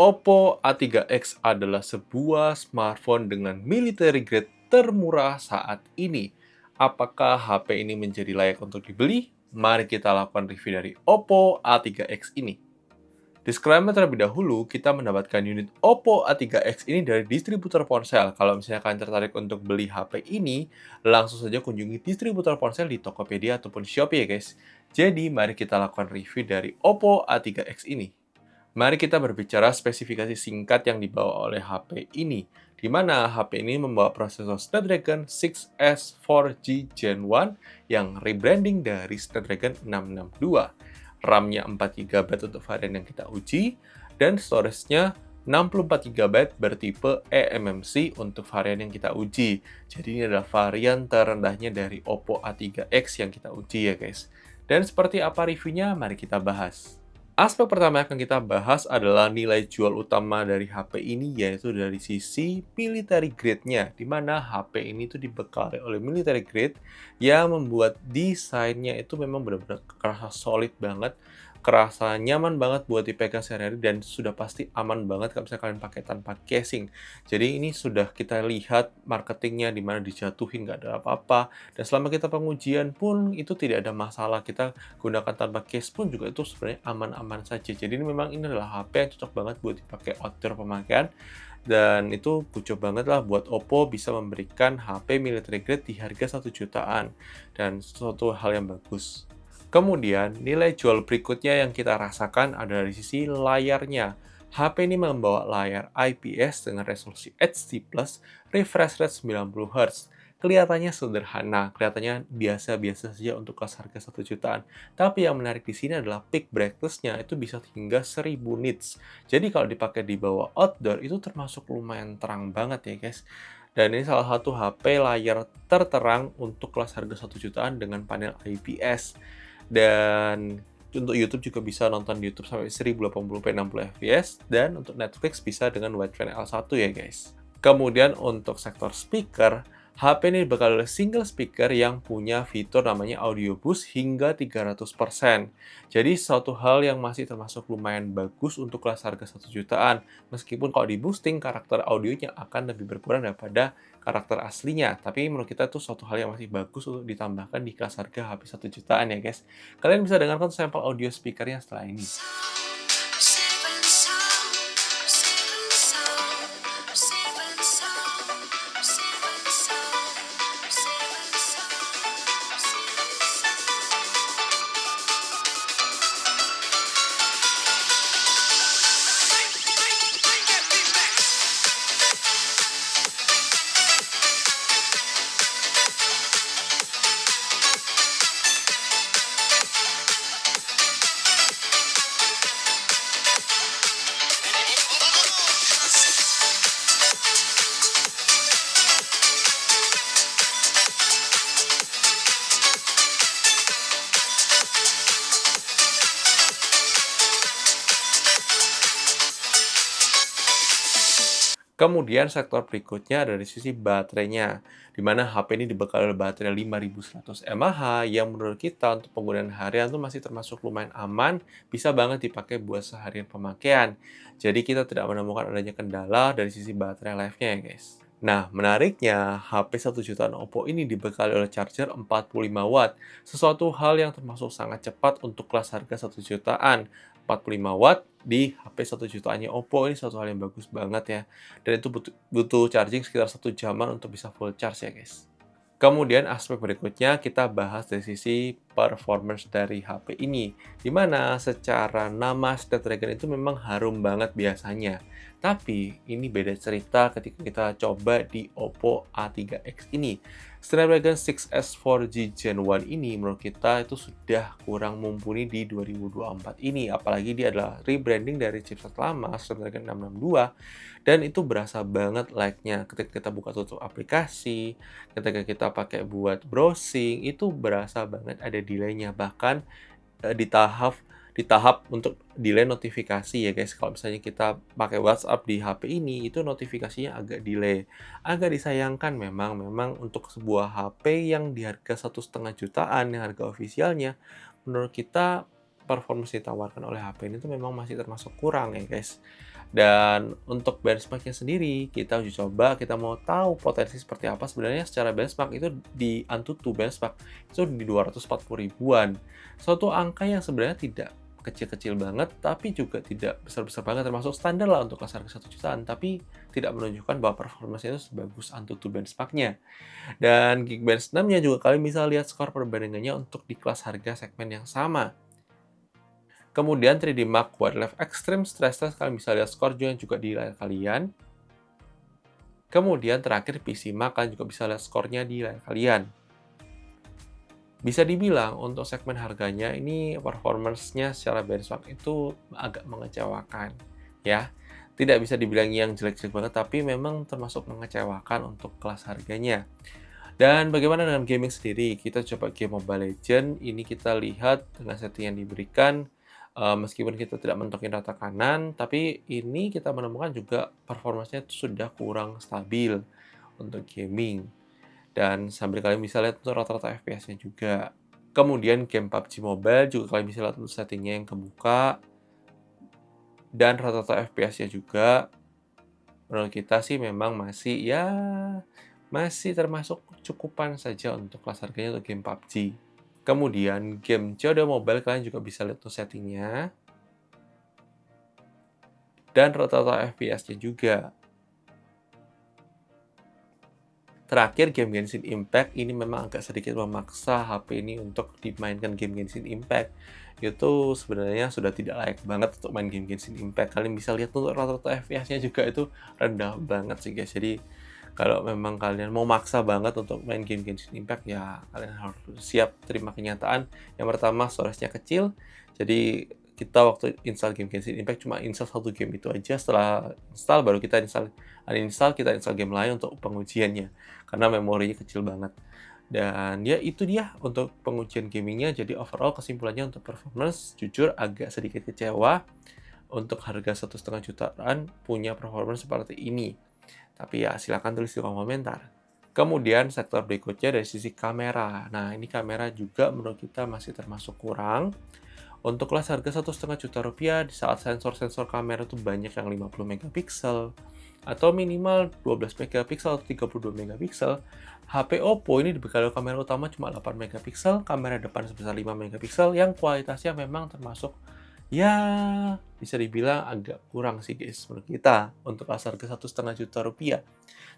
Oppo A3X adalah sebuah smartphone dengan military grade termurah saat ini. Apakah HP ini menjadi layak untuk dibeli? Mari kita lakukan review dari Oppo A3X ini. Disclaimer terlebih dahulu, kita mendapatkan unit Oppo A3X ini dari distributor ponsel. Kalau misalnya kalian tertarik untuk beli HP ini, langsung saja kunjungi distributor ponsel di Tokopedia ataupun Shopee ya guys. Jadi, mari kita lakukan review dari Oppo A3X ini. Mari kita berbicara spesifikasi singkat yang dibawa oleh HP ini, di mana HP ini membawa prosesor Snapdragon 6S 4G Gen 1 yang rebranding dari Snapdragon 662. RAM-nya 4 GB untuk varian yang kita uji, dan storage-nya 64 GB bertipe eMMC untuk varian yang kita uji. Jadi ini adalah varian terendahnya dari Oppo A3X yang kita uji ya guys. Dan seperti apa reviewnya, mari kita bahas. Aspek pertama yang akan kita bahas adalah nilai jual utama dari HP ini, yaitu dari sisi military grade-nya, di mana HP ini tuh dibekali oleh military grade yang membuat desainnya itu memang benar-benar kerasa solid banget, kerasa nyaman banget buat dipegang sehari-hari, dan sudah pasti aman banget kalau misalnya kalian pakai tanpa casing. Jadi ini sudah kita lihat marketingnya di mana dijatuhin nggak ada apa-apa, dan selama kita pengujian pun itu tidak ada masalah. Kita gunakan tanpa case pun juga itu sebenarnya aman-aman saja. Jadi ini memang ini adalah HP yang cocok banget buat dipakai outdoor pemakaian, dan itu cocok banget lah buat Oppo bisa memberikan HP military grade di harga 1 jutaan, dan suatu hal yang bagus. Kemudian, nilai jual berikutnya yang kita rasakan adalah dari sisi layarnya. HP ini membawa layar IPS dengan resolusi HD+, refresh rate 90 Hz. Kelihatannya sederhana, kelihatannya biasa-biasa saja untuk kelas harga 1 jutaan. Tapi yang menarik di sini adalah peak brightness-nya itu bisa hingga 1000 nits. Jadi kalau dipakai di bawah outdoor itu termasuk lumayan terang banget ya guys. Dan ini salah satu HP layar terterang untuk kelas harga 1 jutaan dengan panel IPS. Dan untuk YouTube juga bisa nonton YouTube sampai 1080p 60 fps, dan untuk Netflix bisa dengan wideband L1 ya guys. Kemudian untuk sektor speaker, HP ini dibekali oleh single speaker yang punya fitur namanya audio boost hingga 300%. Jadi suatu hal yang masih termasuk lumayan bagus untuk kelas harga 1 jutaan. Meskipun kalau di boosting karakter audionya akan lebih berkurang daripada karakter aslinya. Tapi menurut kita itu suatu hal yang masih bagus untuk ditambahkan di kelas harga HP 1 jutaan ya guys. Kalian bisa dengarkan sampel audio speakernya setelah ini. Kemudian sektor berikutnya dari sisi baterainya, di mana HP ini dibekali oleh baterai 5100 mAh yang menurut kita untuk penggunaan harian itu masih termasuk lumayan aman, bisa banget dipakai buat seharian pemakaian. Jadi kita tidak menemukan adanya kendala dari sisi baterai life-nya ya guys. Nah, menariknya, HP 1 jutaan Oppo ini dibekali oleh charger 45 watt, sesuatu hal yang termasuk sangat cepat untuk kelas harga 1 jutaan. 45 watt di HP 1 jutaannya Oppo ini suatu hal yang bagus banget ya. Dan itu butuh charging sekitar 1 jaman untuk bisa full charge ya guys. Kemudian aspek berikutnya kita bahas dari sisi performance dari HP ini, di mana secara nama Snapdragon itu memang harum banget biasanya. Tapi ini beda cerita ketika kita coba di Oppo A3X ini. Snapdragon 6S 4G Gen 1 ini menurut kita itu sudah kurang mumpuni di 2024 ini, apalagi dia adalah rebranding dari chipset lama Snapdragon 662, dan itu berasa banget lag-nya ketika kita buka tutup aplikasi, ketika kita pakai buat browsing, itu berasa banget ada delay-nya. Bahkan di tahap untuk delay notifikasi ya guys. Kalau misalnya kita pakai WhatsApp di HP ini, itu notifikasinya agak delay. Agak disayangkan memang untuk sebuah HP yang di harga 1,5 jutaan, yang harga ofisialnya, menurut kita performance ditawarkan oleh HP ini tuh memang masih termasuk kurang ya guys. Dan untuk benchmark-nya sendiri, kita uji coba, kita mau tahu potensi seperti apa sebenarnya secara benchmark itu di AnTuTu benchmark, itu di 240 ribuan. Suatu angka yang sebenarnya tidak kecil-kecil banget, tapi juga tidak besar-besar banget, termasuk standar lah untuk kelas harga 1 jutaan, tapi tidak menunjukkan bahwa performanya itu sebagus AnTuTu benchmark-nya. Dan Geekbench 6-nya juga kalian bisa lihat skor perbandingannya untuk di kelas harga segmen yang sama. Kemudian 3D Mark Wildlife Extreme Stress Test, kalian bisa lihat skor juga di layar kalian. Kemudian terakhir PC Mark, kalian juga bisa lihat skornya di layar kalian. Bisa dibilang untuk segmen harganya ini performance-nya secara benchmark itu agak mengecewakan, ya. Tidak bisa dibilang yang jelek-jelek banget, tapi memang termasuk mengecewakan untuk kelas harganya. Dan bagaimana dengan gaming sendiri? Kita coba game Mobile Legends, ini kita lihat dengan setting yang diberikan, meskipun kita tidak mentokin rata kanan, tapi ini kita menemukan juga performanya itu sudah kurang stabil untuk gaming. Dan sambil kalian bisa lihat untuk rata-rata FPS-nya juga. Kemudian game PUBG Mobile juga kalian bisa lihat untuk settingnya yang kebuka. Dan rata-rata FPS-nya juga, menurut kita sih memang masih termasuk cukupan saja untuk kelas harganya untuk game PUBG. Kemudian game COD Mobile kalian juga bisa lihat tuh settingnya. Dan rata-rata FPS-nya juga. Terakhir game Genshin Impact ini memang agak sedikit memaksa HP ini untuk dimainkan game Genshin Impact. Itu sebenarnya sudah tidak layak banget untuk main game Genshin Impact. Kalian bisa lihat tuh rata-rata FPS-nya juga itu rendah banget sih guys. Jadi kalau memang kalian mau maksa banget untuk main game Genshin Impact, ya kalian harus siap terima kenyataan. Yang pertama, storage-nya kecil. Jadi kita waktu install game Genshin Impact cuma install satu game itu aja. Setelah install baru kita uninstall, kita install game lain untuk pengujiannya. Karena memorinya kecil banget. Dan ya itu dia untuk pengujian gamingnya. Jadi overall kesimpulannya untuk performance, jujur agak sedikit kecewa. Untuk harga 1,5 jutaan punya performance seperti ini. Tapi ya silakan tulis di kolom komentar. Kemudian sektor berikutnya dari sisi kamera. Nah ini kamera juga menurut kita masih termasuk kurang. Untuk kelas harga 1,5 juta rupiah, di saat sensor-sensor kamera tuh banyak yang 50 megapiksel, atau minimal 12 megapiksel atau 32 megapiksel, HP Oppo ini dibekali kamera utama cuma 8 megapiksel, kamera depan sebesar 5 megapiksel, yang kualitasnya memang termasuk ya bisa dibilang agak kurang sih guys menurut kita untuk kelas harga 1,5 juta rupiah.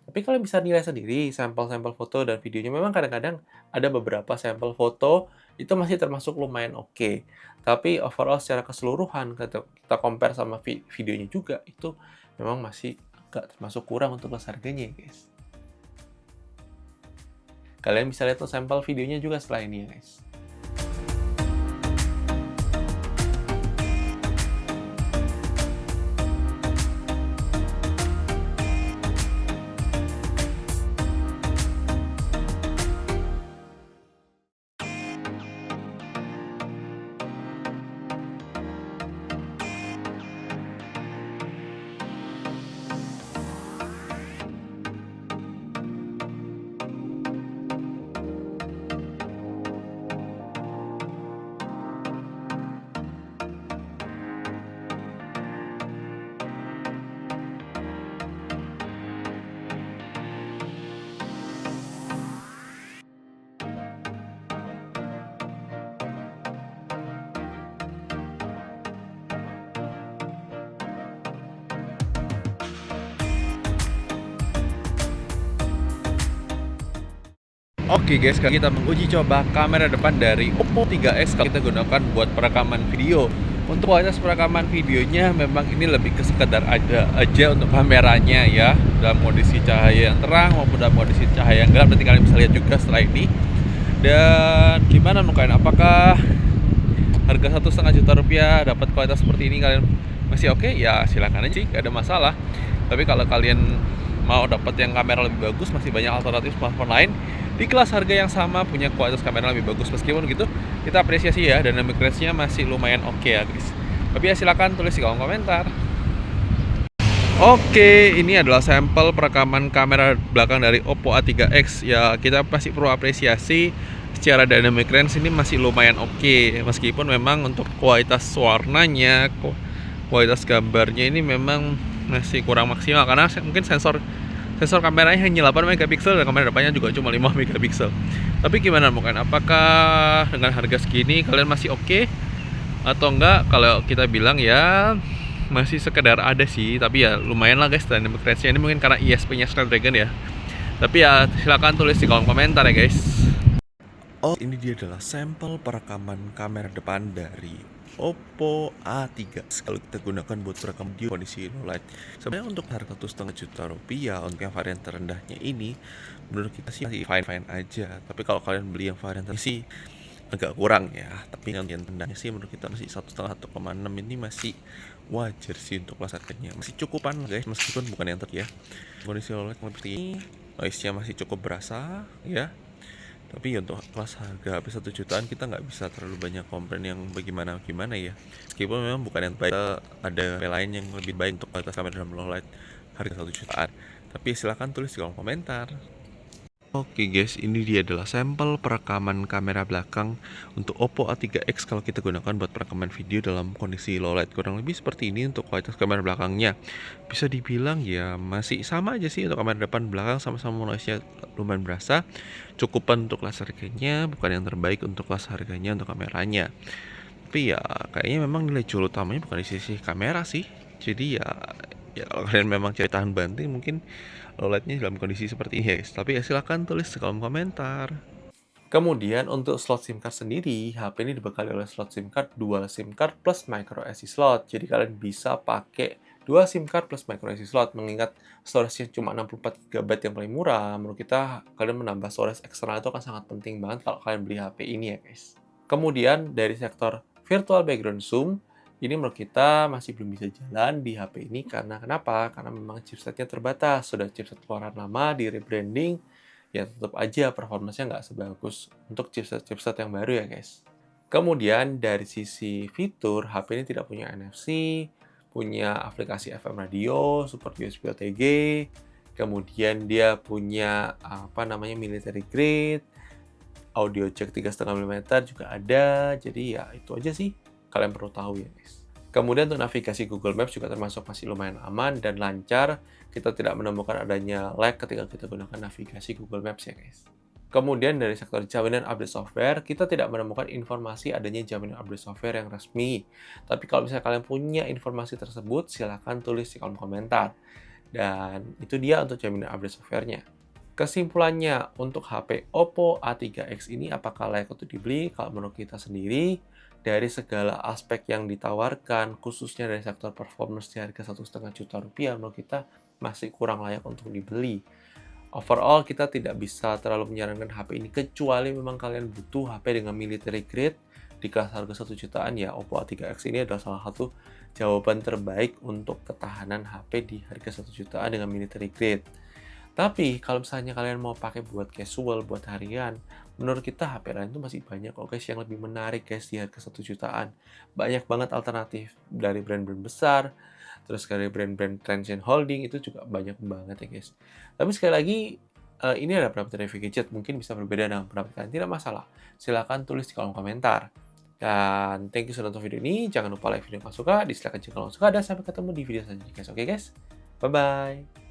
Tapi kalian bisa nilai sendiri sampel-sampel foto dan videonya. Memang kadang-kadang ada beberapa sampel foto itu masih termasuk lumayan oke. Tapi overall secara keseluruhan kita compare sama videonya juga itu memang masih agak termasuk kurang untuk kelas harganya guys. Kalian bisa lihat tuh sampel videonya juga setelah ini ya guys. Oke guys, sekarang kita menguji coba kamera depan dari Oppo 3X kalau kita gunakan buat perekaman video. Untuk kualitas perekaman videonya memang ini lebih ke sekedar ada aja untuk kameranya ya, dalam kondisi cahaya yang terang maupun dalam kondisi cahaya yang gelap. Nanti kalian bisa lihat juga setelah ini. Dan gimana menurut kalian? Apakah harga 1,5 juta rupiah dapat kualitas seperti ini kalian masih oke? Ya silakan aja sih, gak ada masalah. Tapi kalau kalian mau dapat yang kamera lebih bagus, masih banyak alternatif smartphone lain di kelas harga yang sama punya kualitas kamera lebih bagus. Meskipun gitu, kita apresiasi ya, dynamic range-nya masih lumayan oke ya guys. Tapi ya silakan tulis di kolom komentar. Oke, ini adalah sampel perekaman kamera belakang dari Oppo A3X. Ya, kita pasti perlu apresiasi secara dynamic range ini masih lumayan oke. Meskipun memang untuk kualitas warnanya, kualitas gambarnya ini memang masih kurang maksimal karena mungkin sensor kameranya hanya 8 megapiksel dan kamera depannya juga cuma 5 megapiksel. Tapi gimana mungkin? Apakah dengan harga segini kalian masih oke atau enggak? Kalau kita bilang ya masih sekedar ada sih, tapi ya lumayan lah guys. Dynamic range-nya ini mungkin karena ISP-nya Snapdragon ya. Tapi ya silakan tulis di kolom komentar ya guys. Oh, ini dia adalah sampel perekaman kamera depan dari Oppo A3 kalau kita gunakan buat perekam di kondisi low light. Sebenarnya untuk harga Rp1,5 juta untuk yang varian terendahnya ini menurut kita sih masih fine-fine aja. Tapi kalau kalian beli yang varian terendah sih agak kurang ya. Tapi yang rendahnya sih menurut kita masih 1,5 ini masih wajar sih untuk kelas harganya. Masih cukupan guys, meskipun bukan yang terbaik ya. Kondisi low light seperti ini, noise-nya masih cukup berasa ya. Tapi untuk kelas harga habis 1 jutaan kita nggak bisa terlalu banyak komplain yang bagaimana ya. Meskipun memang bukan yang baik, ada lain yang lebih baik untuk kualitas kamera dalam low light harga 1 jutaan. Tapi silahkan tulis di kolom komentar. Oke guys, ini dia adalah sampel perekaman kamera belakang untuk Oppo A3X kalau kita gunakan buat perekaman video dalam kondisi low light. Kurang lebih seperti ini untuk kualitas kamera belakangnya. Bisa dibilang ya masih sama aja sih untuk kamera depan belakang, sama-sama noise-nya lumayan berasa. Cukupan untuk kelas harganya, bukan yang terbaik untuk kelas harganya untuk kameranya. Tapi ya kayaknya memang nilai jual utamanya bukan di sisi kamera sih. Jadi ya kalau kalian memang cari tahan banting mungkin low light-nya dalam kondisi seperti ini ya guys. Tapi ya silahkan tulis di kolom komentar. Kemudian untuk slot SIM card sendiri, HP ini dibekali oleh slot SIM card dual SIM card plus micro SD slot. Jadi kalian bisa pakai dua SIM card plus micro SD slot. Mengingat storage-nya cuma 64 GB yang paling murah, menurut kita kalian menambah storage eksternal itu akan sangat penting banget kalau kalian beli HP ini ya guys. Kemudian dari sektor virtual background zoom, ini menurut kita masih belum bisa jalan di HP ini karena kenapa? Karena memang chipsetnya terbatas. Sudah chipset keluaran lama di rebranding, ya tetap aja performanya nggak sebagus untuk chipset-chipset yang baru ya guys. Kemudian dari sisi fitur, HP ini tidak punya NFC, punya aplikasi FM radio, support USB OTG, kemudian dia punya military grade, audio jack 3,5 mm juga ada. Jadi ya itu aja sih kalian perlu tahu ya guys. Kemudian untuk navigasi Google Maps juga termasuk masih lumayan aman dan lancar. Kita tidak menemukan adanya lag ketika kita gunakan navigasi Google Maps ya guys. Kemudian dari sektor jaminan update software, kita tidak menemukan informasi adanya jaminan update software yang resmi. Tapi kalau misalnya kalian punya informasi tersebut, silahkan tulis di kolom komentar. Dan itu dia untuk jaminan update software-nya. Kesimpulannya, untuk HP Oppo A3X ini apakah layak untuk dibeli? Kalau menurut kita sendiri, dari segala aspek yang ditawarkan, khususnya dari sektor performance di harga Rp1,5 juta, menurut kita masih kurang layak untuk dibeli. Overall, kita tidak bisa terlalu menyarankan HP ini, kecuali memang kalian butuh HP dengan military grade di kelas harga 1 jutaan, ya Oppo A3X ini adalah salah satu jawaban terbaik untuk ketahanan HP di harga 1 jutaan dengan military grade. Tapi kalau misalnya kalian mau pakai buat casual, buat harian, menurut kita HP lain itu masih banyak kok guys yang lebih menarik guys di harga 1 jutaan. Banyak banget alternatif dari brand-brand besar, terus dari brand-brand Transsion Holding itu juga banyak banget ya guys. Tapi sekali lagi, ini ada pendapat review gadget, mungkin bisa berbeda dengan pendapat kalian, tidak masalah. Silahkan tulis di kolom komentar. Dan thank you sudah nonton video ini, jangan lupa like video kalau suka, dislike jika kalian suka, dan sampai ketemu di video selanjutnya guys. Oke guys, bye-bye.